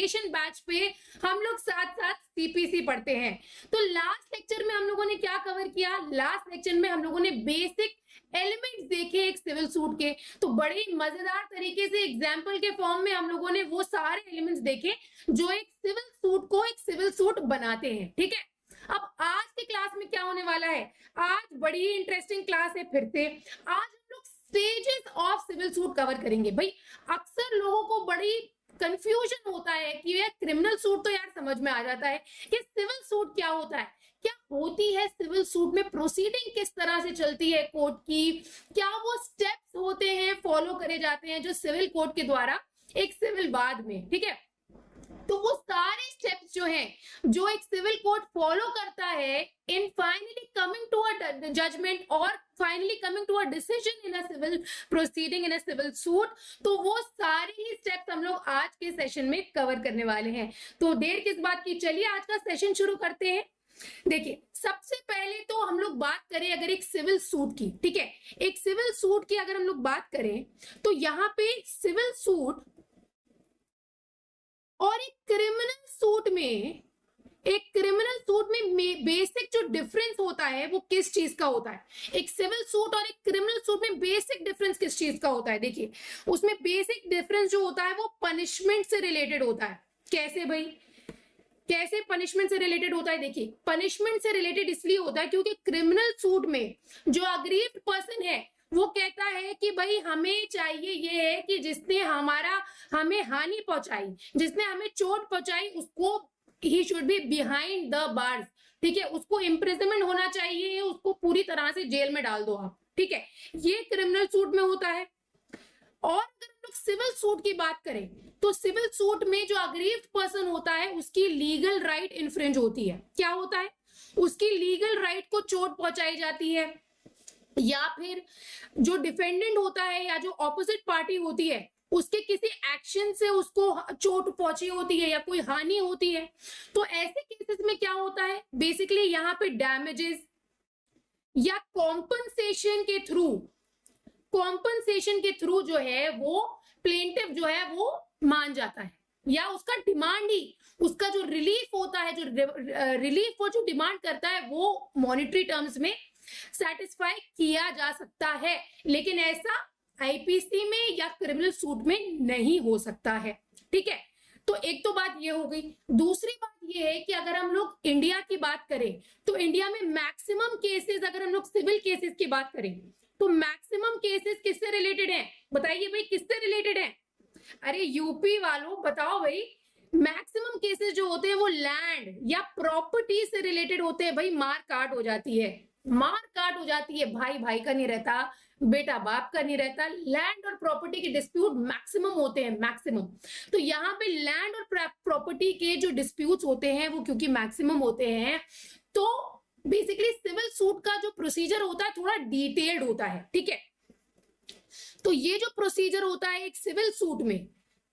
Foundation batch पे हम लोग साथ साथ सीपीसी पढ़ते हैं। तो लास्ट लेक्चर में हम लोगों ने क्या कवर किया? लास्ट लेक्चर में हम लोगों ने बेसिक एलिमेंट्स देखे एक सिविल सूट के। तो बड़े ही मजेदार तरीके से एग्जाम्पल के फॉर्म में हम लोगों ने वो सारे एलिमेंट्स देखे जो एक सिविल सूट को एक सिविल सूट बनाते हैं। ठीक है, अब आज की क्लास में क्या होने वाला है? आज बड़ी ही इंटरेस्टिंग क्लास है फिर से। आज हम लोग stages of civil suit cover करेंगे। भाई अक्सर लोगों को बड़ी कंफ्यूजन होता है कि यार क्रिमिनल सूट तो यार समझ में आ जाता है कि सिविल सूट क्या होता है, क्या होती है सिविल सूट में, प्रोसीडिंग किस तरह से चलती है कोर्ट की, क्या वो स्टेप्स होते हैं फॉलो करे जाते हैं जो सिविल कोर्ट के द्वारा एक सिविल वाद में। ठीक है, तो वो सारे स्टेप्स जो हैं जो एक सिविल कोर्ट फॉलो करता है in finally coming to a judgement और finally coming to a decision in a civil proceeding in a civil suit, तो वो सारे ही स्टेप्स हम लोग आज के सेशन में कवर करने वाले हैं। तो देर किस बात की, चलिए आज का सेशन शुरू करते हैं। देखिए सबसे पहले तो हम लोग बात करें अगर एक सिविल सूट की, ठीक है, एक सिविल सूट की अगर हम लोग बात करें तो यहाँ पे सिविल सूट और एक क्रिमिनल सूट में बेसिक जो डिफरेंस होता है वो किस चीज का होता है? एक सिविल सूट और एक क्रिमिनल सूट में बेसिक डिफरेंस किस चीज का होता है? देखिए उसमें बेसिक डिफरेंस जो होता है वो पनिशमेंट से रिलेटेड होता है। कैसे भाई, कैसे पनिशमेंट से रिलेटेड होता है? देखिए पनिशमेंट से रिलेटेड इसलिए होता है क्योंकि क्रिमिनल सूट में जो अग्रीव्ड पर्सन है वो कहता है कि भाई हमें चाहिए ये है कि जिसने हमें हानि पहुंचाई, जिसने हमें चोट पहुंचाई, उसको he should be behind the bars. ठीक है, उसको इम्प्रिजनमेंट होना चाहिए, उसको पूरी तरह से जेल में डाल दो आप। ठीक है, ये क्रिमिनल सूट में होता है। और अगर हम लोग सिविल सूट की बात करें तो सिविल सूट में जो अग्रीव्ड पर्सन होता है उसकी लीगल राइट इन्फ्रिंज होती है। क्या होता है? उसकी लीगल राइट को चोट पहुंचाई जाती है, या फिर जो डिफेंडेंट होता है या जो ऑपोजिट पार्टी होती है उसके किसी एक्शन से उसको चोट पहुंची होती है या कोई हानि होती है। तो ऐसे केसेस में क्या होता है? बेसिकली यहाँ पे डैमेजेस या कॉम्पनसेशन के थ्रू जो है वो प्लेंटिफ जो है वो मान जाता है, या उसका डिमांड ही, उसका जो रिलीफ होता है, जो रिलीफ वो जो डिमांड करता है वो मॉनिटरी टर्म्स में सेटिस्फाई किया जा सकता है। लेकिन ऐसा आईपीसी में या क्रिमिनल सूट में नहीं हो सकता है। ठीक है, तो एक तो बात ये हो गई। दूसरी बात ये है कि अगर हम लोग इंडिया की बात करें तो इंडिया में मैक्सिमम केसेस, अगर हम लोग सिविल केसेस की बात करें तो मैक्सिमम केसेस किससे रिलेटेड हैं? बताइए भाई किससे रिलेटेड हैं? अरे यूपी वालों बताओ भाई, मैक्सिमम केसेस जो होते हैं वो लैंड या प्रॉपर्टी से रिलेटेड होते हैं। भाई मार काट हो जाती है, भाई भाई का नहीं रहता, बेटा बाप का नहीं रहता, लैंड और प्रॉपर्टी के डिस्प्यूट मैक्सिमम होते हैं, मैक्सिमम। तो यहाँ पे लैंड और प्रॉपर्टी के जो डिस्प्यूट्स होते हैं वो क्योंकि मैक्सिमम होते हैं, तो बेसिकली सिविल सूट का जो प्रोसीजर होता है थोड़ा डिटेल्ड होता है। ठीक है, तो ये जो प्रोसीजर होता है एक सिविल सूट में,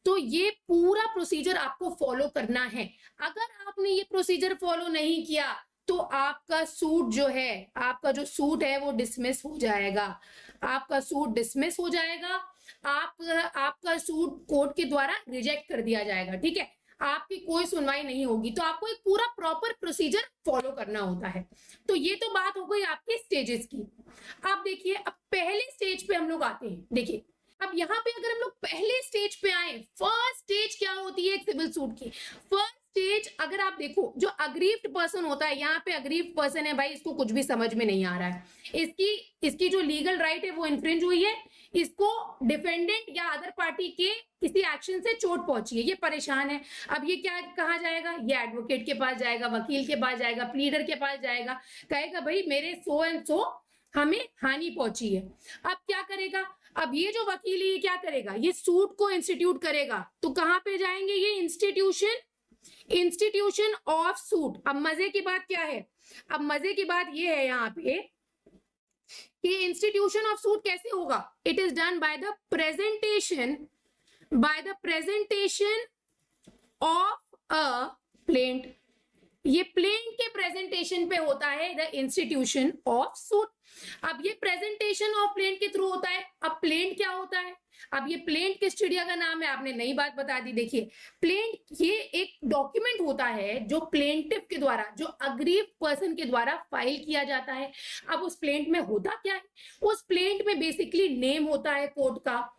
तो ये पूरा प्रोसीजर आपको फॉलो करना है। अगर आपने ये प्रोसीजर फॉलो नहीं किया तो आपका सूट जो है, आपका जो सूट है वो डिसमिस हो जाएगा, आपका सूट डिसमिस हो जाएगा, आपका सूट कोर्ट के द्वारा रिजेक्ट कर दिया जाएगा। ठीक है, आपकी कोई सुनवाई नहीं होगी। तो आपको एक पूरा प्रॉपर प्रोसीजर फॉलो करना होता है। तो ये तो बात हो गई आपके स्टेजेस की। अब देखिए, अब पहले स्टेज पे हम लोग आते हैं। देखिए अब यहाँ पे अगर हम लोग पहले स्टेज पे आए, फर्स्ट स्टेज क्या होती है एक सिविल सूट की? फर्स्ट स्टेज अगर आप देखो, जो अग्रीव्ड पर्सन होता है, यहाँ पे अग्रीव्ड पर्सन है भाई, इसको कुछ भी समझ में नहीं आ रहा है, इसकी जो लीगल राइट है वो इन्फ्रिंज हुई है, इसको डिफेंडेंट या अदर पार्टी के किसी एक्शन से चोट पहुंची है, ये परेशान है। अब ये क्या कहा जाएगा? ये एडवोकेट के पास जाएगा, वकील के पास जाएगा, प्लीडर के पास जाएगा, कहेगा भाई मेरे सो एंड सो हमें हानि पहुंची है। अब क्या करेगा? अब ये जो वकील है ये क्या करेगा? ये सूट को इंस्टीट्यूट करेगा। तो कहां पे जाएंगे? ये इंस्टीट्यूशन ऑफ सूट। अब मजे की बात क्या है? अब मजे की बात ये है यहाँ पे कि इंस्टीट्यूशन ऑफ सूट कैसे होगा? It is done by the presentation of a plaint, ये प्लेंट के प्रेजेंटेशन पे होता है द इंस्टीट्यूशन ऑफ सूट। अब ये प्रेजेंटेशन ऑफ प्लेंट के थ्रू होता है। अब प्लेंट क्या होता है? अब ये प्लेंट किस चिड़िया का नाम है? आपने नई बात बता दी। देखिए प्लेंट ये एक डॉक्यूमेंट होता है जो प्लेंटिव के द्वारा, जो अग्रीव पर्सन के द्वारा फाइल किया जाता है। अब उस प्लेंट में होता क्या है? उस प्लेंट में बेसिकली नेम होता है कोर्ट का,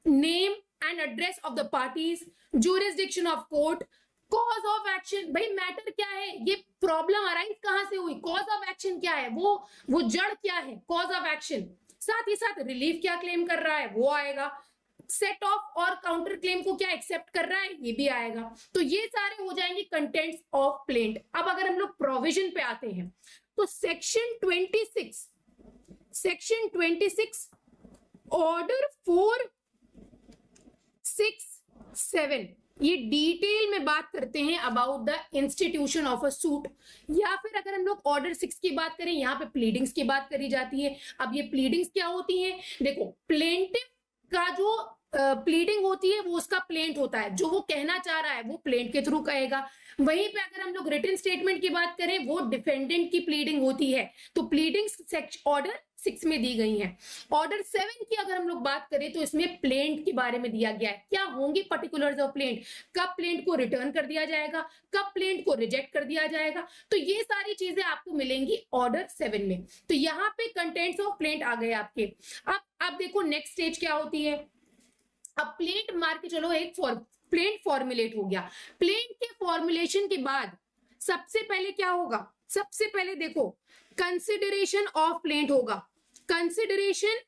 name and address of the parties, jurisdiction of court, cause of action. भाई मैटर क्या है, ये प्रॉब्लम अराइज कहां से हुई, कॉज ऑफ एक्शन क्या है, वो जड़ क्या है, कॉज ऑफ एक्शन। साथ ही साथ रिलीफ क्या क्लेम कर रहा है वो आएगा, सेट ऑफ और काउंटर क्लेम को क्या एक्सेप्ट कर रहा है ये भी आएगा। तो ये सारे हो जाएंगे कंटेंट्स ऑफ प्लेंट। अब अगर हम लोग प्रोविजन पे आते हैं तो सेक्शन 26 ऑर्डर 4, 6, 7 ये डिटेल में बात करते हैं about the institution of a suit. या फिर अगर हम लोग ऑर्डर 6 की बात करें, यहाँ पे प्लीडिंग्स की बात करी जाती है। अब ये प्लीडिंग्स क्या होती हैं? देखो प्लेंटिव का जो प्लीडिंग होती है वो उसका प्लेंट होता है, जो वो कहना चाह रहा है वो प्लेंट के थ्रू कहेगा। वहीं पे अगर हम लोग रिटन स्टेटमेंट की बात करें वो डिफेंडेंट की प्लीडिंग होती है। तो प्लीडिंग्स ऑर्डर 6 में दी गई हैं। ऑर्डर 7 की अगर हम लोग बात करें तो इसमें प्लेंट के बारे में दिया गया है, क्या होंगी पर्टिकुलर्स ऑफ प्लेंट, कब प्लेंट को रिटर्न कर दिया जाएगा, कब प्लेंट को रिजेक्ट कर दिया जाएगा। तो ये सारी चीजें आपको मिलेंगी ऑर्डर 7 में। तो यहाँ पे कंटेंट्स ऑफ प्लेंट आ गए आपके। अब देखो नेक्स्ट स्टेज क्या होती है। अब प्लेंट मार के चलो, एक प्लेंट फॉर्मुलेट हो गया। प्लेंट के फॉर्मुलेशन के बाद सबसे पहले क्या होगा? सबसे पहले देखो कंसिडरेशन ऑफ प्लेंट होगा। कंसिडरेशन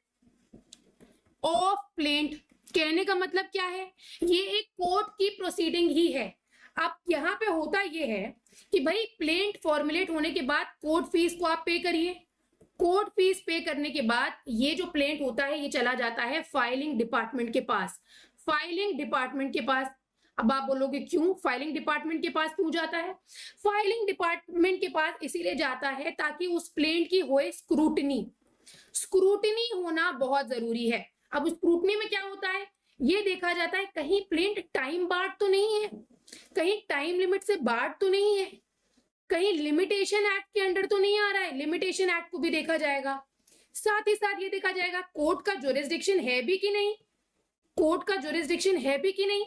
ऑफ प्लेंट कहने का मतलब क्या है? ये एक कोर्ट की प्रोसीडिंग ही है। अब यहाँ पे होता ये है कि भाई प्लेंट फॉर्मुलेट होने के बाद कोर्ट फीस को आप पे करिए। कोर्ट फीस पे करने के बाद ये जो प्लेंट होता है ये चला जाता है फाइलिंग डिपार्टमेंट के पास। फाइलिंग डिपार्टमेंट के पास, अब आप बोलोगे क्यों फाइलिंग डिपार्टमेंट के पास क्यों जाता है? फाइलिंग डिपार्टमेंट के पास इसीलिए जाता है ताकि उस प्लेंट की होए स्क्रूटनी। स्क्रूटनी होना बहुत जरूरी है। अब उस स्क्रूटनी में क्या होता है ये देखा जाता है कहीं प्लेंट टाइम बार्ड तो नहीं है, कहीं टाइम लिमिट से बार्ड तो नहीं है, कहीं लिमिटेशन एक्ट के अंडर तो नहीं आ रहा है। लिमिटेशन एक्ट को भी देखा जाएगा। साथ ही साथ ये देखा जाएगा कोर्ट का ज्यूरिसडिक्शन है भी कि नहीं, कोर्ट का ज्यूरिसडिक्शन है भी कि नहीं।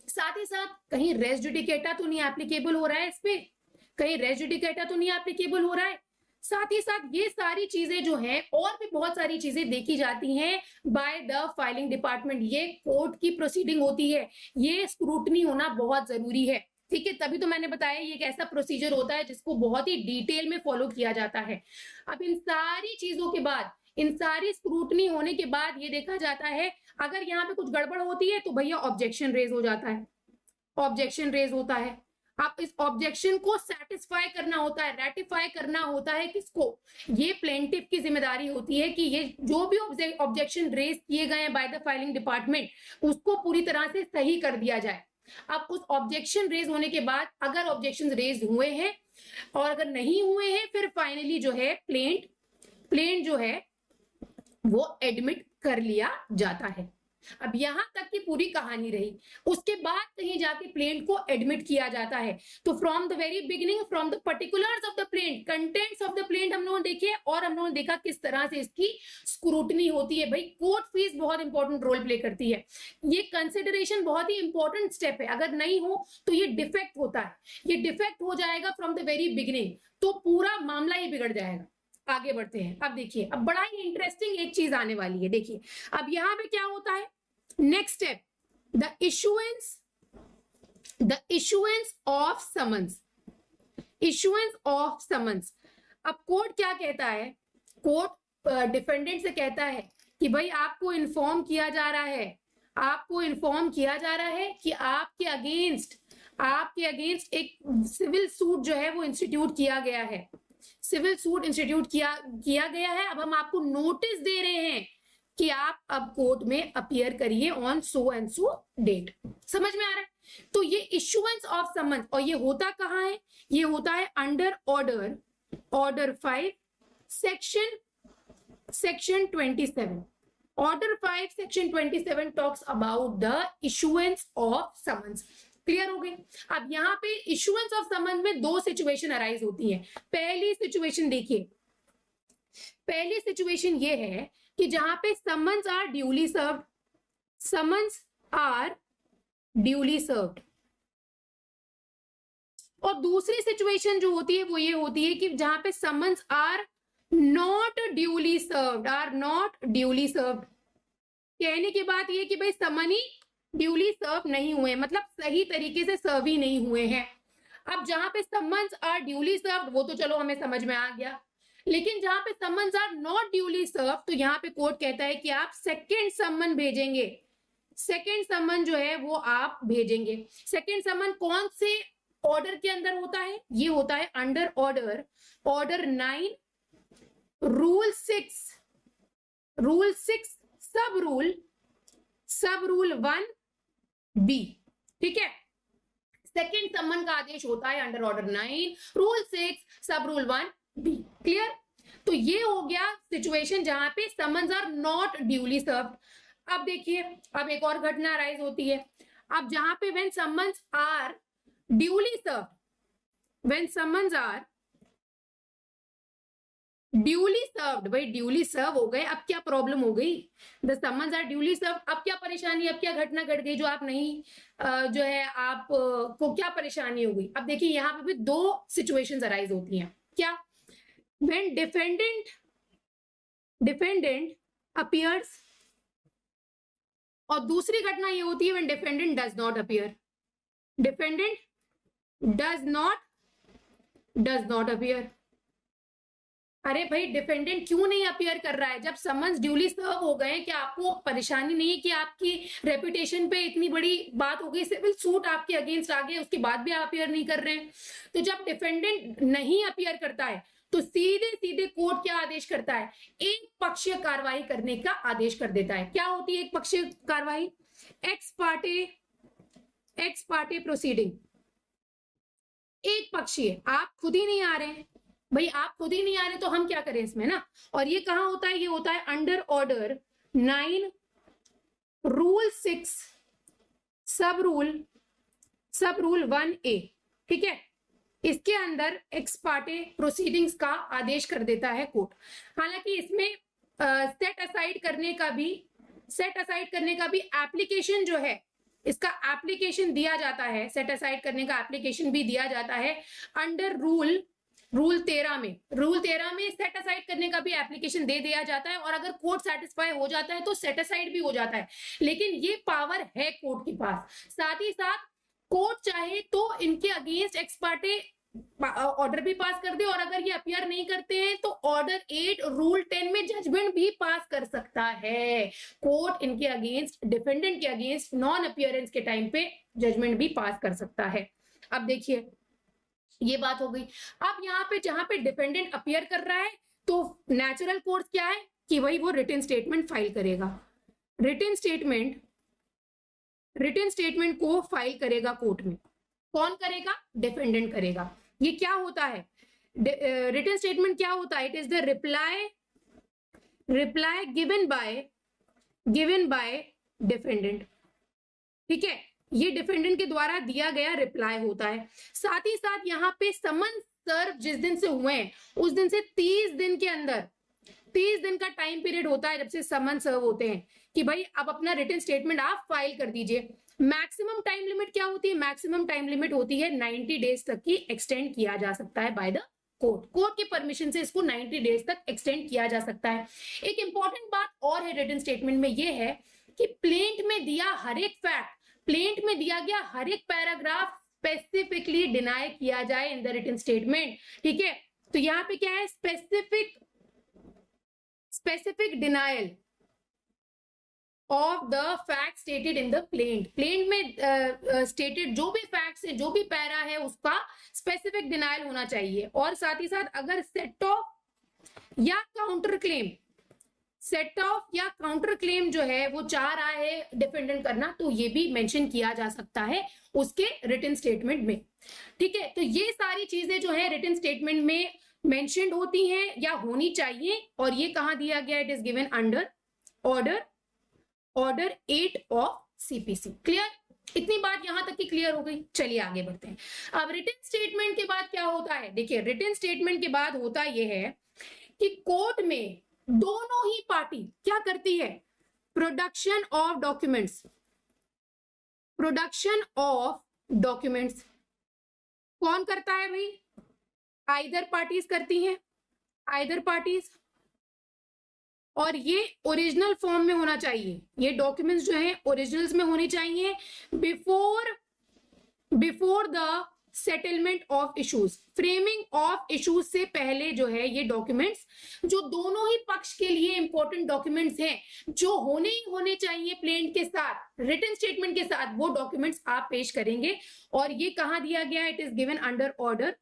साथ ही साथ कहीं रेस जुडिकेटा तो नहीं एप्लीकेबल हो रहा है इस पे, कहीं रेस जुडिकेटा तो नहीं एप्लीकेबल हो रहा है। साथ ही साथ ये सारी चीजें जो हैं और भी बहुत सारी चीजें देखी जाती हैं बाय द फाइलिंग डिपार्टमेंट। ये कोर्ट की प्रोसीडिंग होती है, ये स्क्रूटनी होना बहुत जरूरी है। ठीक है, तभी तो मैंने बताया ये एक ऐसा प्रोसीजर होता है जिसको बहुत ही डिटेल में फॉलो किया जाता है। अब इन सारी चीजों के बाद, इन सारी स्क्रूटनी होने के बाद ये देखा जाता है अगर यहाँ पे कुछ गड़बड़ होती है तो भैया ऑब्जेक्शन रेज हो जाता है। ऑब्जेक्शन रेज होता है। आप इस ऑब्जेक्शन को सेटिस्फाई करना होता है, रेटिफाई करना होता है किसको? ये प्लेंटिव की जिम्मेदारी होती है कि ये जो भी ऑब्जेक्शन रेज किए गए हैं बाय द फाइलिंग डिपार्टमेंट उसको पूरी तरह से सही कर दिया जाए। अब उस ऑब्जेक्शन रेज होने के बाद अगर ऑब्जेक्शन रेज हुए हैं और अगर नहीं हुए हैं फिर फाइनली जो है प्लेंट जो है वो एडमिट कर लिया जाता है। अब यहां तक की पूरी कहानी रही। उसके बाद कहीं जाके प्लेंट को एडमिट किया जाता है। तो from the very beginning, from the particulars of the plaint, contents of the plaint हम लोगों ने देखे और हम लोगों ने देखा किस तरह से इसकी स्क्रूटनी होती है। भाई कोर्ट फीस बहुत इंपॉर्टेंट रोल प्ले करती है। ये कंसिडरेशन बहुत ही इंपॉर्टेंट स्टेप है। अगर नहीं हो तो ये डिफेक्ट होता है, ये डिफेक्ट हो जाएगा फ्रॉम द वेरी बिगिनिंग तो पूरा मामला ही बिगड़ जाएगा। आगे बढ़ते हैं। अब देखिए, अब बड़ा ही इंटरेस्टिंग एक चीज आने वाली है। देखिए अब यहां पे क्या होता है, next step, the issuance of summons. Issuance of summons. अब कोर्ट क्या कहता है? कोर्ट डिफेंडेंट से कहता है कि भाई आपको इन्फॉर्म किया जा रहा है, आपको इन्फॉर्म किया जा रहा है कि आपके अगेंस्ट एक सिविल सूट जो है वो इंस्टीट्यूट किया गया है। सिविल सूट इंस्टीट्यूट किया गया है। अब हम आपको नोटिस दे रहे हैं कि आप अब कोर्ट में अपीयर करिए on so and so date. समझ में आ रहा है? तो ये इशुएंस ऑफ समन्स, और ये होता कहां है? ये होता है under order 5 section 27। Order 5 section 27 talks about the issuance of summons. Clear हो गई। अब यहाँ पे इशुएंस ऑफ समन में दो सिचुएशन अराइज होती है। पहली सिचुएशन देखिए, पहली सिचुएशन ये है कि जहां पे summons are duly served, summons are duly served, और दूसरी सिचुएशन जो होती है वो ये होती है कि जहां पे summons are not duly served, are not duly served. कहने की बात ये कि भाई समन ही ड्यूली सर्व नहीं हुए, मतलब सही तरीके से सर्व ही नहीं हुए हैं। अब जहां पे समन्स आर ड्यूली सर्व्ड वो तो चलो हमें समझ में आ गया, लेकिन जहां पे समन्स आर नॉट ड्यूली सर्व तो यहाँ पे कोर्ट कहता है कि आप सेकेंड समन भेजेंगे, सेकेंड समन जो है वो आप भेजेंगे। सेकेंड समन कौन से ऑर्डर के अंदर होता है? ये होता है अंडर ऑर्डर 9 रूल 6, रूल 6 सब रूल 1B, ठीक है। सेकेंड समन का आदेश होता है अंडर ऑर्डर 9 रूल 6 सब रूल 1B, क्लियर। तो ये हो गया सिचुएशन जहां पे summons are not duly served. अब देखिए, अब एक और घटना अराइज होती है। अब जहां पे when summons are duly served, when summons are duly served, भाई ड्यूली सर्व हो गए, अब क्या प्रॉब्लम हो गई? The summons are duly served, अब क्या परेशानी, अब क्या घटना घट गई जो आप नहीं जो है आप को क्या परेशानी हो गई? अब देखिए यहाँ पे भी दो सिचुएशंस अराइज होती हैं। क्या? व्हेन डिफेंडेंट अपीयर्स, और दूसरी घटना ये होती है when defendant does not appear, defendant does not appear. अरे भाई डिफेंडेंट क्यों नहीं अपीयर कर रहा है जब समन्स ड्यूली सर्व हो गए? क्या आपको परेशानी नहीं है कि आपकी रेपुटेशन पे इतनी बड़ी बात हो गई, सिविल सूट आपके अगेंस्ट आ गए, उसके बाद भी आप अपीयर नहीं कर रहे हैं? तो जब डिफेंडेंट नहीं अपीयर करता है तो सीधे सीधे कोर्ट क्या आदेश करता है? एक पक्षीय कार्रवाई करने का आदेश कर देता है। क्या होती है एक पक्षीय कार्रवाई? एक्स पार्टे प्रोसीडिंग, एक पक्षीय। आप खुद ही नहीं आ रहे हैं भाई, आप खुद ही नहीं आ रहे तो हम क्या करें इसमें ना। और ये कहां होता है? ये होता है अंडर ऑर्डर 9 रूल 6 सब रूल 1A, ठीक है। इसके अंदर एक्स पार्टे प्रोसीडिंग्स का आदेश कर देता है कोर्ट। हालांकि इसमें सेट असाइड करने का भी एप्लीकेशन जो है, इसका एप्लीकेशन दिया जाता है, सेट असाइड करने का एप्लीकेशन भी दिया जाता है अंडर रूल 13 में। रूल 13 में सेट असाइड करने का भी एप्लीकेशन दे दिया जाता है, और अगर कोर्ट सेटिस्फाई हो जाता है तो सेट असाइड भी हो जाता है। लेकिन ये पावर है कोर्ट के पास। साथ ही साथ कोर्ट चाहे तो इनके अगेंस्ट एक्स पार्टे ऑर्डर भी पास कर दे, और अगर ये अपीयर नहीं करते हैं तो ऑर्डर 8 रूल 10 में जजमेंट भी पास कर सकता है। कोर्ट इनके अगेंस्ट, डिफेंडेंट के अगेंस्ट नॉन अपीयरेंस के टाइम पे जजमेंट भी पास कर सकता है। अब देखिए ये बात हो गई। अब यहाँ पे जहां पे डिफेंडेंट अपीयर कर रहा है तो नेचुरल कोर्स क्या है कि वही वो रिटन स्टेटमेंट फाइल करेगा। रिटन स्टेटमेंट को फाइल करेगा कोर्ट में। कौन करेगा? डिफेंडेंट करेगा। ये क्या होता है? रिटन स्टेटमेंट क्या होता है? It is the reply given by defendant, ठीक है। ये डिफेंडेंट के द्वारा दिया गया रिप्लाई होता है। साथ ही साथ यहाँ पे समन सर्व जिस दिन से हुए हैं उस दिन से 30 दिन के अंदर, 30 दिन का टाइम पीरियड होता है जब से समन सर्व होते हैं कि भाई अब अपना रिटन स्टेटमेंट आप फाइल कर दीजिए। मैक्सिमम टाइम लिमिट क्या होती है? मैक्सिमम टाइम लिमिट होती है 90 डेज तक की एक्सटेंड किया जा सकता है बाय द कोर्ट की परमिशन से इसको 90 डेज तक एक्सटेंड किया जा सकता है। एक इंपॉर्टेंट बात और है रिटन स्टेटमेंट में, ये है कि प्लेंट में दिया हर एक फैक्ट, प्लेंट में दिया गया हर एक पैराग्राफ स्पेसिफिकली डिनाई किया जाए इन द रिटन स्टेटमेंट, ठीक है। तो यहाँ पे क्या है? Specific denial of the fact stated in the plaint. Plaint में स्टेटेड जो भी फैक्ट्स है, जो भी पैरा है, उसका स्पेसिफिक डिनायल होना चाहिए। और साथ ही साथ अगर सेट ऑफ या काउंटर क्लेम जो है वो चाह रहा है डिफेंडेंट करना, तो ये भी मेंशन किया जा सकता है उसके रिटन स्टेटमेंट में, ठीक है। तो ये सारी चीजें जो है रिटन स्टेटमेंट में मेंशन्ड होती हैं या होनी चाहिए। और ये कहां दिया गया? It is given under order 8 of CPC, clear. इतनी बात यहां तक की क्लियर हो गई। चलिए आगे बढ़ते हैं। अब रिटन स्टेटमेंट के बाद क्या होता है, देखिए रिटन स्टेटमेंट के बाद होता यह है कि कोर्ट में दोनों ही पार्टी क्या करती है, production of documents, production of documents कौन करता है भाई, आइदर पार्टीज करती हैं, आइदर पार्टीज, और ये ओरिजिनल फॉर्म में होना चाहिए, ये डॉक्यूमेंट्स जो है ओरिजिनल्स में होने चाहिए before the settlement of issues, framing of issues से पहले जो है ये डॉक्यूमेंट्स, जो दोनों ही पक्ष के लिए इंपॉर्टेंट डॉक्यूमेंट्स हैं, जो होने ही होने चाहिए प्लेंट के साथ, रिटन स्टेटमेंट के साथ, वो डॉक्यूमेंट्स आप पेश करेंगे। और ये कहां दिया गया है, it is given under order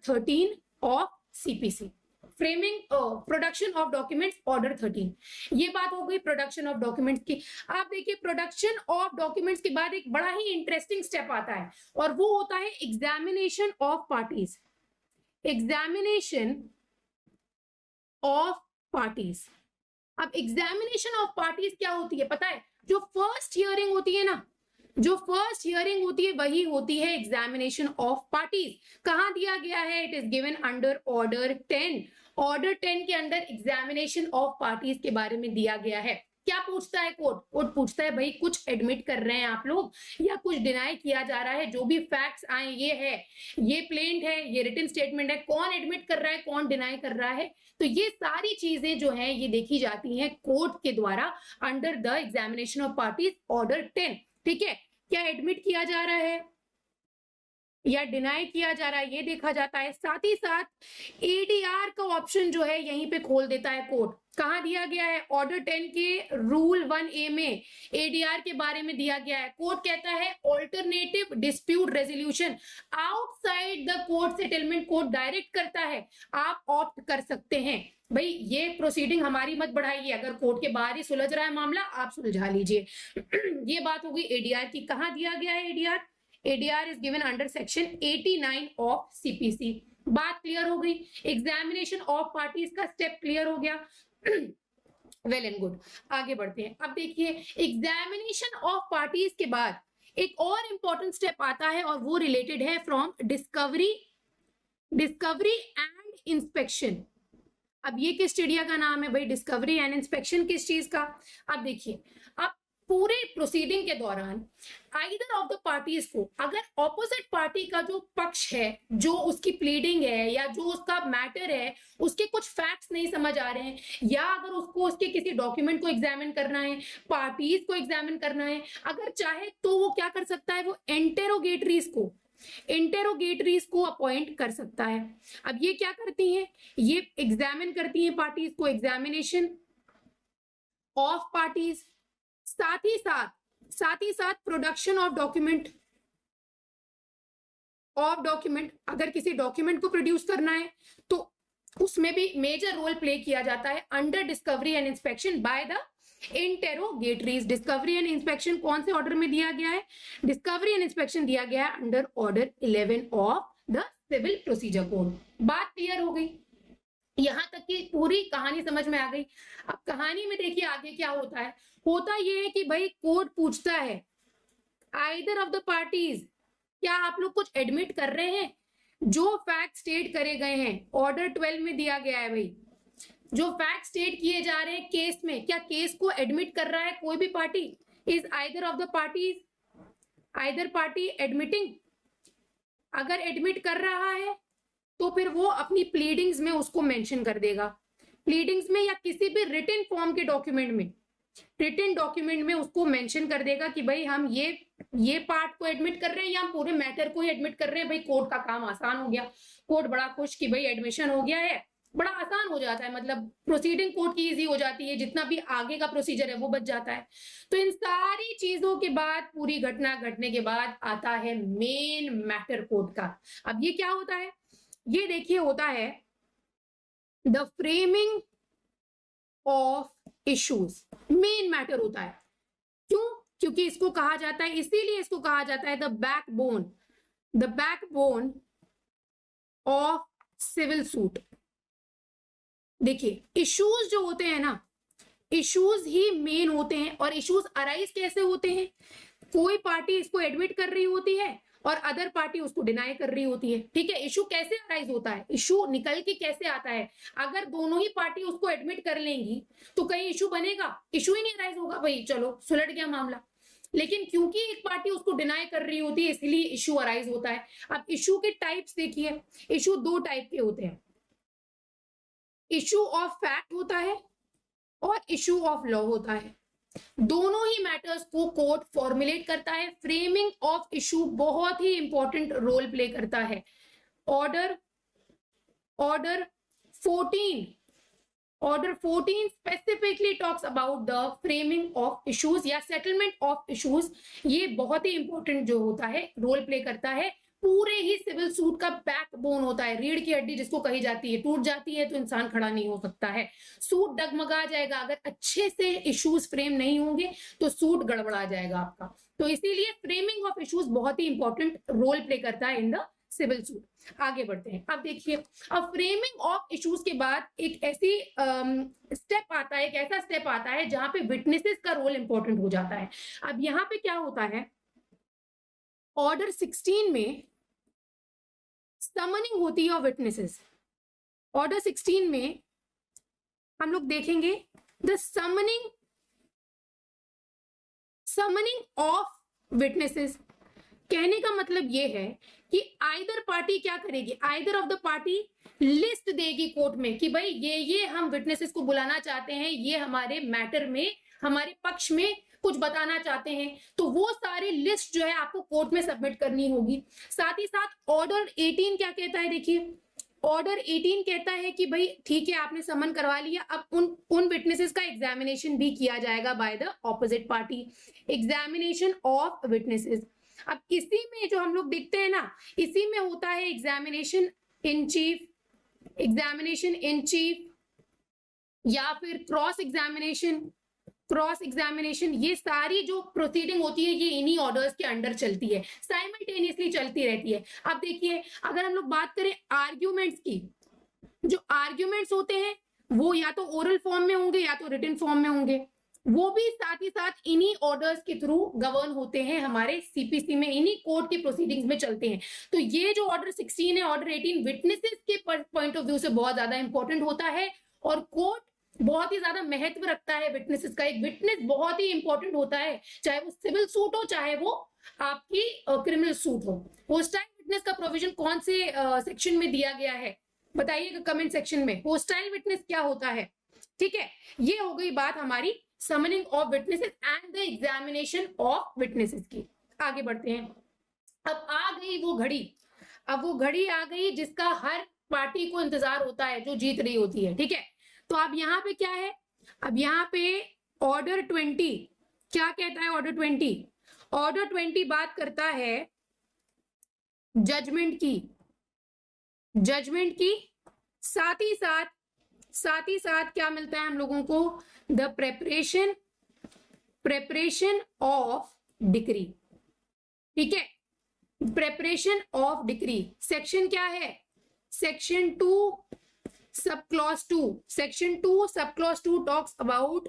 13 of CPC, framing production of documents order 13। ये बात हो गई प्रोडक्शन ऑफ डॉक्यूमेंट्स की। आप देखिए प्रोडक्शन ऑफ डॉक्यूमेंट्स के बाद एक बड़ा ही इंटरेस्टिंग स्टेप आता है और वो होता है examination of parties, examination of parties. अब एग्जामिनेशन ऑफ पार्टीज क्या होती है पता है, जो फर्स्ट हियरिंग होती है ना, जो फर्स्ट हियरिंग होती है वही होती है एग्जामिनेशन ऑफ पार्टीज। कहां दिया गया है, it is given under order 10, order 10 के अंदर एग्जामिनेशन ऑफ पार्टीज के बारे में दिया गया है। क्या पूछता है कोर्ट, कोर्ट पूछता है भाई कुछ एडमिट कर रहे हैं आप लोग या कुछ डिनाई किया जा रहा है, जो भी फैक्ट्स आए ये है, ये प्लेंट है, ये रिटन स्टेटमेंट है, कौन एडमिट कर रहा है, कौन डिनाई कर रहा है, तो ये सारी चीजें जो है ये देखी जाती हैं कोर्ट के द्वारा under the examination of parties order 10। ठीक है, क्या एडमिट किया जा रहा है या डिनाई किया जा रहा है ये देखा जाता है। साथ ही साथ एडीआर का ऑप्शन जो है यहीं पे खोल देता है कोर्ट। कहां दिया गया है, ऑर्डर 10 के रूल 1A में एडीआर के बारे में दिया गया है। कोर्ट कहता है alternative dispute resolution outside the court settlement court direct करता है, आप ऑप्ट कर सकते हैं। भाई ये प्रोसीडिंग हमारी मत बढ़ाइए, अगर कोर्ट के बाहर ही सुलझ रहा है मामला आप सुलझा लीजिए। ये बात हो गई एडीआर की। कहां दिया गया है ADR, ADR is given under section 89 of CPC. बात क्लियर हो गई, एग्जामिनेशन ऑफ पार्टीज का स्टेप क्लियर हो गया। वेल एंड गुड, आगे बढ़ते हैं। अब देखिए एग्जामिनेशन ऑफ पार्टीज के बाद एक और इंपॉर्टेंट स्टेप आता है और वो रिलेटेड है फ्रॉम डिस्कवरी एंड इंस्पेक्शन। अब ये किस चिड़िया का नाम है भाई, डिस्कवरी एंड इंस्पेक्शन किस चीज का। अब देखिए, अब पूरे प्रोसीडिंग के दौरान आइदर ऑफ द पार्टीज को, अगर ऑपोजिट पार्टी का जो पक्ष है, जो उसकी प्लीडिंग है या जो उसका मैटर है, उसके कुछ फैक्ट्स नहीं समझ आ रहे हैं, या अगर उसको उसके किसी डॉक्यूमेंट को एग्जामिन करना है, पार्टीज को एग्जामिन करना है, अगर चाहे तो वो क्या कर सकता है, वो इंटेरोगेटरीज को अपॉइंट कर सकता है। अब ये क्या करती हैं, ये एग्जामिन करती हैं पार्टीज को, एग्जामिनेशन ऑफ पार्टीज, साथ ही साथ प्रोडक्शन ऑफ डॉक्यूमेंट, अगर किसी डॉक्यूमेंट को प्रोड्यूस करना है तो उसमें भी मेजर रोल प्ले किया जाता है under discovery and inspection by the interrogatories. Discovery and inspection कौन से ऑर्डर में दिया गया है, डिस्कवरी एंड इंस्पेक्शन दिया गया है under order 11 of the civil procedure code. बात क्लियर हो गई, यहां तक की पूरी कहानी समझ में आ गई। अब कहानी में देखिए आगे क्या होता है, होता यह है कि भाई कोर्ट पूछता है आइदर ऑफ द पार्टीज, क्या आप लोग कुछ एडमिट कर रहे हैं, जो फैक्ट स्टेट करे गए हैं ऑर्डर 12 में दिया गया है, भाई जो फैक्ट स्टेट किए जा रहे हैं केस में, क्या केस को एडमिट कर रहा है कोई भी party, is either of the parties, either party admitting. अगर एडमिट कर रहा है तो फिर वो अपनी प्लीडिंग्स में उसको मेंशन कर देगा, प्लीडिंग्स में या किसी भी रिटन फॉर्म के डॉक्यूमेंट में, रिटन डॉक्यूमेंट में उसको मेंशन कर देगा कि भाई हम ये पार्ट को एडमिट कर रहे हैं या हम पूरे मैटर को ही एडमिट कर रहे हैं। भाई कोर्ट का काम आसान हो गया, कोर्ट बड़ा खुश कि भाई एडमिशन हो गया है, बड़ा आसान हो जाता है, मतलब प्रोसीडिंग कोर्ट की इजी हो जाती है, जितना भी आगे का प्रोसीजर है वो बच जाता है। तो इन सारी चीजों के बाद, पूरी घटना घटने के बाद आता है मेन मैटर कोर्ट का। अब ये क्या होता है, ये देखिए होता है the framing of issues, main matter होता है। क्यों, क्योंकि इसको कहा जाता है, इसीलिए इसको कहा जाता है the backbone of civil suit. देखिए इश्यूज जो होते हैं ना, इश्यूज ही मेन होते हैं। और इश्यूज अराइज कैसे होते हैं, कोई पार्टी इसको एडमिट कर रही होती है और अदर पार्टी उसको डिनाई कर रही होती है, ठीक है। इशू कैसे अराइज होता है, इशू निकल के कैसे आता है, अगर दोनों ही पार्टी उसको एडमिट कर लेंगी तो कहीं इशू बनेगा, इशू ही नहीं अराइज होगा, भाई चलो सुलट गया मामला। लेकिन क्योंकि एक पार्टी उसको डिनाई कर रही होती है इसलिए इशू अराइज होता है। अब इशू के टाइप्स देखिए, इशू दो टाइप के होते हैं, इशू ऑफ फैक्ट होता है और इशू ऑफ लॉ होता है। दोनों ही मैटर्स को कोर्ट फॉर्मुलेट करता है। फ्रेमिंग ऑफ इशू बहुत ही इंपॉर्टेंट रोल प्ले करता है। Order 14 specifically talks about the framing of issues या सेटलमेंट ऑफ इश्यूज। ये बहुत ही इंपॉर्टेंट जो होता है, रोल प्ले करता है, पूरे ही सिविल सूट का बैकबोन होता है। रीढ़ की हड्डी जिसको कही जाती है, टूट जाती है तो इंसान खड़ा नहीं हो सकता है, सूट डगमगा जाएगा। अगर अच्छे से इश्यूज फ्रेम नहीं होंगे तो सूट गड़बड़ा जाएगा आपका। तो इसीलिए फ्रेमिंग ऑफ इश्यूज बहुत ही इंपॉर्टेंट रोल प्ले करता है इन द सिविल सूट। आगे बढ़ते हैं। अब देखिए, अब फ्रेमिंग ऑफ इश्यूज के बाद एक ऐसी स्टेप आता है, एक ऐसा स्टेप आता है जहां पे विटनेसेस का रोल इंपॉर्टेंट हो जाता है। अब यहां पे क्या होता है, ऑर्डर 16 में समनिंग होती है ऑफ विटनेसेस। ऑर्डर 16 में हम लोग देखेंगे द समनिंग ऑफ विटनेसेस। कहने का मतलब ये है कि आइदर पार्टी क्या करेगी, either of the party list देगी कोर्ट में कि भाई ये हम विटनेसेस को बुलाना चाहते हैं, ये हमारे मैटर में, हमारे पक्ष में कुछ बताना चाहते हैं, तो वो सारी लिस्ट जो है आपको कोर्ट में सबमिट करनी होगी। साथ ही साथ ऑर्डर 18 क्या कहता है, देखिए ऑर्डर 18 कहता है कि भाई ठीक है आपने समन करवा लिया, अब उन विटनेसेस का एग्जामिनेशन भी किया जाएगा by the opposite party. Examination of witnesses, अब इसी में जो हम लोग देखते हैं ना, इसी में होता है एग्जामिनेशन इन चीफ या फिर क्रॉस एग्जामिनेशन। ये सारी जो प्रोसीडिंग होती है ये इन्हीं ऑर्डर्स के अंडर चलती है, साइमल्टेनियसली चलती रहती है। अब देखिए, अगर हम लोग बात करें आर्ग्यूमेंट्स की, जो आर्ग्यूमेंट्स होते हैं वो या तो ओरल फॉर्म में होंगे या तो रिटन फॉर्म में होंगे, वो भी साथ ही साथ इन्हीं ऑर्डर्स के थ्रू गवर्न होते हैं, हमारे सीपीसी में, इन्हीं कोर्ट की प्रोसीडिंग्स में चलते हैं। तो ये जो ऑर्डर 16 है, ऑर्डर 18 विटनेसेस के पॉइंट ऑफ व्यू से बहुत ज्यादा इंपॉर्टेंट होता है और कोर्ट बहुत ही ज्यादा महत्व रखता है विटनेसेस का। एक विटनेस बहुत ही इंपॉर्टेंट होता है, चाहे वो सिविल सूट हो चाहे वो आपकी क्रिमिनल सूट हो। होस्टाइल विटनेस का प्रोविजन कौन से सेक्शन में दिया गया है बताइएगा कमेंट सेक्शन में, होस्टाइल विटनेस क्या होता है। ठीक है, ये हो गई बात हमारी summoning of witnesses and the examination of witnesses की। आगे बढ़ते हैं। अब आ गई वो घड़ी, अब वो घड़ी आ गई जिसका हर पार्टी को इंतजार होता है जो जीत रही होती है। ठीक है, तो अब यहाँ पे क्या है, अब यहाँ पे ऑर्डर 20 क्या कहता है, ऑर्डर 20 बात करता है जजमेंट की, साथ ही साथ क्या मिलता है हम लोगों को, द प्रेपरेशन ऑफ डिक्री। ठीक है, प्रेपरेशन ऑफ डिक्री। सेक्शन क्या है, section 2 sub clause 2, section 2 sub clause 2 talks about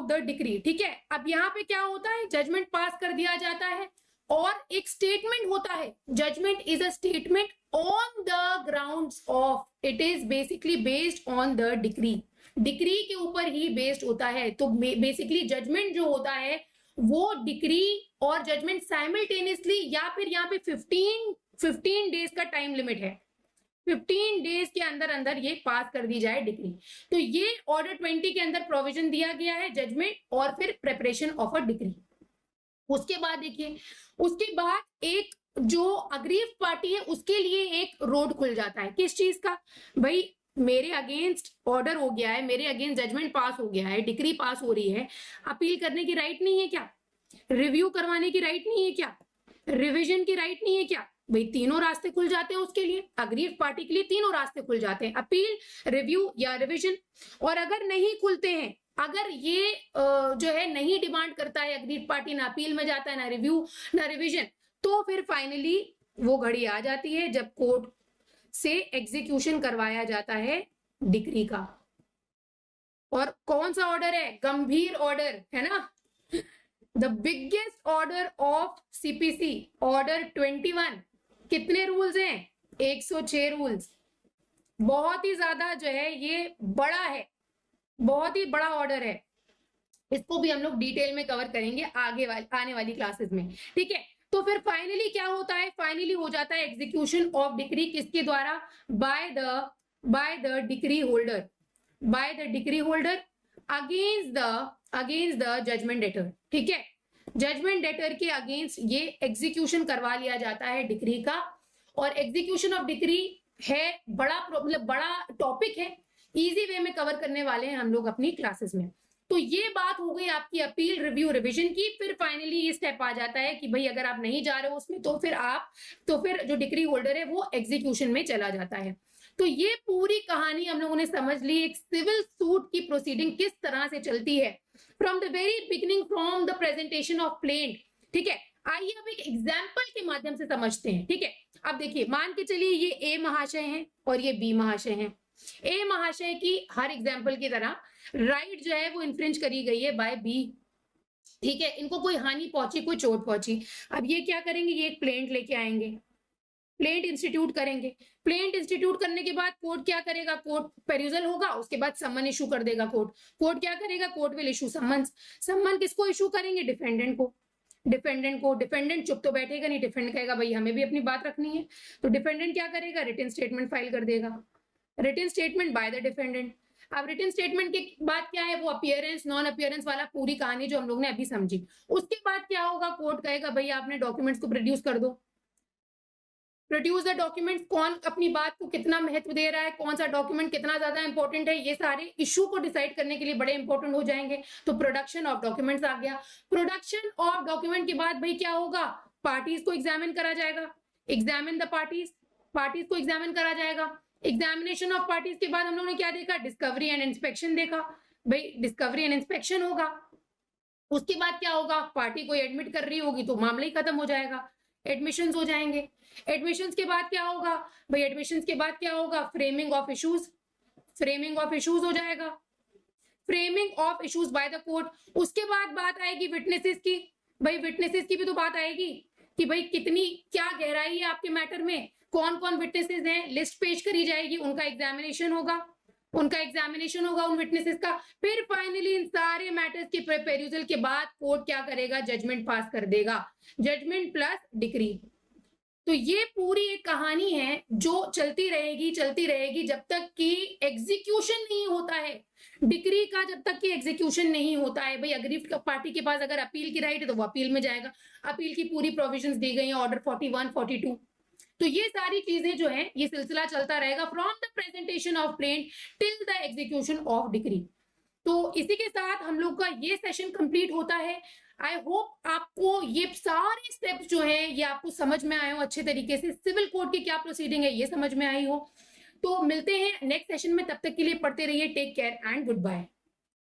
the decree. ठीक है, अब यहाँ पे क्या होता है, जजमेंट पास कर दिया जाता है और एक स्टेटमेंट होता है। Judgment is a statement on the grounds of, it is basically based on the decree के ऊपर ही बेस्ड होता है। तो बेसिकली जजमेंट जो होता है वो डिक्री और जजमेंट साइमल्टेनियसली, या फिर यहाँ पे 15 डेज का टाइम लिमिट है, 15 डेज के अंदर ये पास कर दी जाए डिक्री। तो ये ऑर्डर 20 के अंदर प्रोविजन दिया गया है, जजमेंट और फिर प्रिपरेशन ऑफ अ डिक्री। उसके बाद देखिए, उसके बाद एक जो अग्रीव पार्टी है उसके लिए एक रोड खुल जाता है, किस चीज का, भाई मेरे अगेंस्ट ऑर्डर हो गया है, मेरे अगेंस्ट जजमेंट पास हो गया है, डिक्री पास हो रही है, अपील करने की राइट नहीं है क्या, रिव्यू करवाने की राइट नहीं है क्या, रिविजन की राइट नहीं है क्या, भाई तीनों रास्ते खुल जाते हैं उसके लिए, अग्रीव पार्टी के लिए तीनों रास्ते खुल जाते हैं, अपील, रिव्यू या रिविजन। और अगर नहीं खुलते हैं, अगर ये जो है नहीं डिमांड करता है अग्रीव पार्टी, ना अपील में जाता है, ना रिव्यू ना रिविजन, तो फिर फाइनली वो घड़ी आ जाती है जब कोर्ट से एग्जीक्यूशन करवाया जाता है डिक्री का। और कौन सा ऑर्डर है? गंभीर ऑर्डर है ना। The biggest order of CPC, order 21। कितने रूल्स हैं? 106 रूल्स। बहुत ही ज्यादा जो है ये बड़ा है, बहुत ही बड़ा ऑर्डर है। इसको भी हम लोग डिटेल में कवर करेंगे आने वाली क्लासेस में, ठीक है। तो फिर फाइनली क्या होता है? फाइनली हो जाता है एग्जीक्यूशन ऑफ डिक्री, किसके द्वारा? By the decree holder, by the decree holder against the judgment debtor, ठीक है। जजमेंट डेटर के अगेंस्ट ये एग्जीक्यूशन करवा लिया जाता है डिक्री का। और एग्जीक्यूशन ऑफ डिक्री है बड़ा, मतलब बड़ा टॉपिक है, इजी वे में कवर करने वाले हैं हम लोग अपनी क्लासेस में। तो ये बात हो गई आपकी अपील रिव्यू रिवीजन की। फिर फाइनली ये स्टेप आ जाता है कि भाई अगर आप नहीं जा रहे हो उसमें तो फिर जो डिक्री होल्डर है वो एग्जीक्यूशन में चला जाता है। तो ये पूरी कहानी हम लोगों ने समझ ली, एक सिविल सूट की प्रोसीडिंग किस तरह से चलती है from the very beginning, from the presentation of plaint, ठीक है। आइए अब एक एग्जाम्पल के माध्यम से समझते हैं, ठीक है। अब देखिए, मान के चलिए ये ए महाशय हैं और ये बी महाशय हैं। ए महाशय की हर एग्जाम्पल की तरह राइट जो है वो इन्फ्रिंज करी गई है बाय बी, ठीक है। इनको कोई हानि पहुंची, कोई चोट पहुंची। अब ये क्या करेंगे? ये एक प्लेंट लेके आएंगे, प्लेंट इंस्टीट्यूट करेंगे। प्लेंट इंस्टीट्यूट करने के बाद कोर्ट क्या करेगा? कोर्ट पेरूजल होगा, उसके बाद सम्मन इशू कर देगा कोर्ट। कोर्ट क्या करेगा? कोर्ट विल इशू सम्मन। सम्मन किसको इशू करेंगे? डिफेंडेंट को। डिफेंडेंट चुप तो बैठेगा नहीं, डिफेंडेंट कहेगा भाई हमें भी अपनी बात रखनी है। तो डिफेंडेंट क्या करेगा? रिटन स्टेटमेंट फाइल कर देगा, written statement by the defendant. अब रिटन स्टेटमेंट के बाद क्या है? वो अपीयरेंस नॉन अपीयरेंस वाला पूरी कहानी जो हम लोग ने अभी समझी। उसके बाद क्या होगा? कोर्ट कहेगा भाई आपने डॉक्यूमेंट्स को प्रोड्यूस कर दो। प्रोड्यूस द डॉक्यूमेंट्स, कौन अपनी बात को कितना महत्व दे रहा है, कौन सा डॉक्यूमेंट कितना ज्यादा इंपॉर्टेंट है, ये सारे इशू को डिसाइड करने के लिए बड़े इंपॉर्टेंट हो जाएंगे। तो प्रोडक्शन ऑफ डॉक्यूमेंट्स आ गया। प्रोडक्शन ऑफ डॉक्यूमेंट के बाद भाई क्या होगा? पार्टीज को एग्जामिन करा जाएगा, एग्जामिन द पार्टीज, पार्टीज को एग्जामिन करा जाएगा। एग्जामिनेशन ऑफ पार्टीज के बाद हम लोगों ने क्या देखा? डिस्कवरी एंड इंस्पेक्शन देखा। भाई डिस्कवरी एंड इंस्पेक्शन होगा, उसके बाद क्या होगा? पार्टी कोई एडमिट कर रही होगी तो मामला ही खत्म हो जाएगा, एडमिशंस हो जाएंगे। एडमिशंस के बाद क्या होगा? भाई एडमिशंस के बाद क्या होगा? Framing of issues, framing of issues हो जाएगा, framing of issues by the court. उसके बाद बात आएगी विटनेसेस की। भाई विटनेसेस की भी तो बात आएगी कि भाई कितनी क्या गहराई है आपके मैटर में, कौन कौन विटनेसेस हैं, लिस्ट पेश करी जाएगी, उनका एग्जामिनेशन होगा, उन विटनेसेस का। फिर फाइनली इन सारे मैटर्स के पेरूजल के बाद कोर्ट क्या करेगा? जजमेंट पास कर देगा, जजमेंट प्लस डिक्री। तो ये पूरी एक कहानी है जो चलती रहेगी जब तक कि एग्जीक्यूशन नहीं होता है डिक्री का, जब तक कि एग्जीक्यूशन नहीं होता है। भाई अग्रीव्ड पार्टी के पास अगर अपील की राइट है तो वो अपील में जाएगा, अपील की पूरी प्रोविजंस दी गई हैं ऑर्डर 41, 42। तो ये सारी चीजें जो है ये सिलसिला चलता रहेगा from the presentation of plaint till the execution of decree. तो इसी के साथ हम लोग का ये सेशन कंप्लीट होता है। आई होप आपको ये सारे स्टेप्स जो है ये आपको समझ में आए हो अच्छे तरीके से, सिविल कोड की क्या प्रोसीडिंग है ये समझ में आई हो। तो मिलते हैं नेक्स्ट सेशन में, तब तक के लिए पढ़ते रहिए। Take care and good bye.